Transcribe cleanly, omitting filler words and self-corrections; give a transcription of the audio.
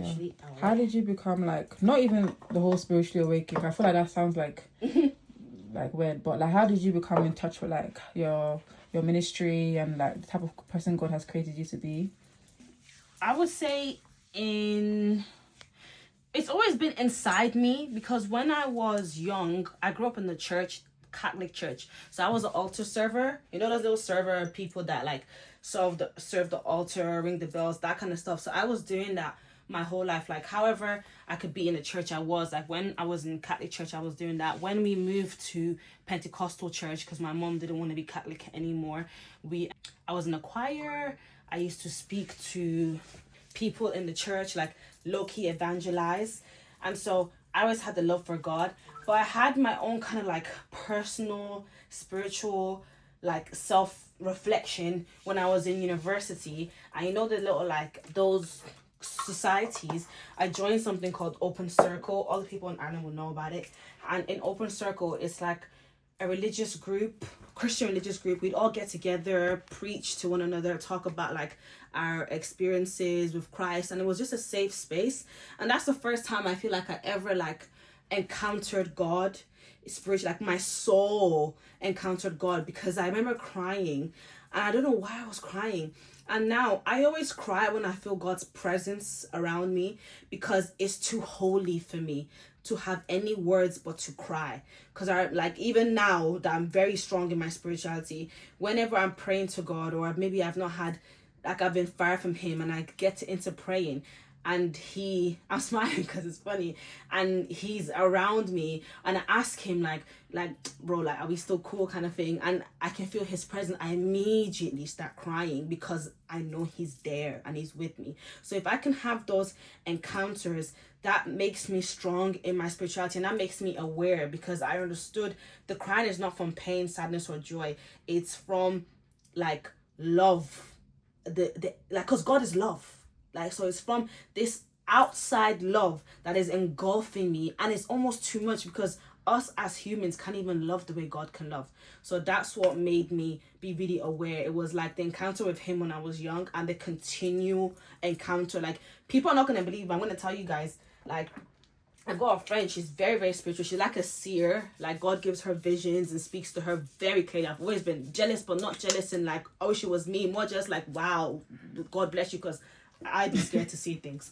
spiritually awake. How did you become like, not even the whole spiritually awakening? I feel like that sounds like like weird, but like how did you become in touch with like your ministry and like the type of person God has created you to be? I would say it's always been inside me, because when I was young, I grew up in the church, Catholic church. So I was an altar server. You know those little server people that like serve the altar, ring the bells, that kind of stuff. So I was doing that my whole life. Like, however I could be in the church, I was like, when I was in Catholic church, I was doing that. When we moved to Pentecostal church, because my mom didn't want to be Catholic anymore, I was in a choir. I used to speak to people in the church, like low-key evangelize. And so I always had the love for God, but I had my own kind of like personal spiritual like self-reflection when I was in university. And you know the little like those societies, I joined something called Open Circle. All the people in Ireland will know about it. And in Open Circle, it's like a religious group, Christian religious group. We'd all get together, preach to one another, talk about like our experiences with Christ, and it was just a safe space. And that's the first time I feel like I ever like encountered God spiritually, like my soul encountered God, because I remember crying, and I don't know why I was crying. And now I always cry when I feel God's presence around me, because it's too holy for me to have any words but to cry. Because I like, even now that I'm very strong in my spirituality, whenever I'm praying to God, or maybe I've not had, like I've been far from him, and I get into praying, and I'm smiling because it's funny, and he's around me, and I ask him like bro, like are we still cool, kind of thing, and I can feel his presence, I immediately start crying, because I know he's there and he's with me. So if I can have those encounters, that makes me strong in my spirituality, and that makes me aware, because I understood the crying is not from pain, sadness, or joy. It's from like love, the like, because God is love. Like, so it's from this outside love that is engulfing me, and it's almost too much, because us as humans can't even love the way God can love. So that's what made me be really aware. It was like the encounter with him when I was young, and the continual encounter. Like, people are not going to believe, but I'm going to tell you guys, like, I've got a friend, she's very, very spiritual. She's like a seer. Like, God gives her visions and speaks to her very clearly. I've always been jealous, but not jealous in like, oh, she was me. More just like, wow, God bless you, because I'd be scared to see things.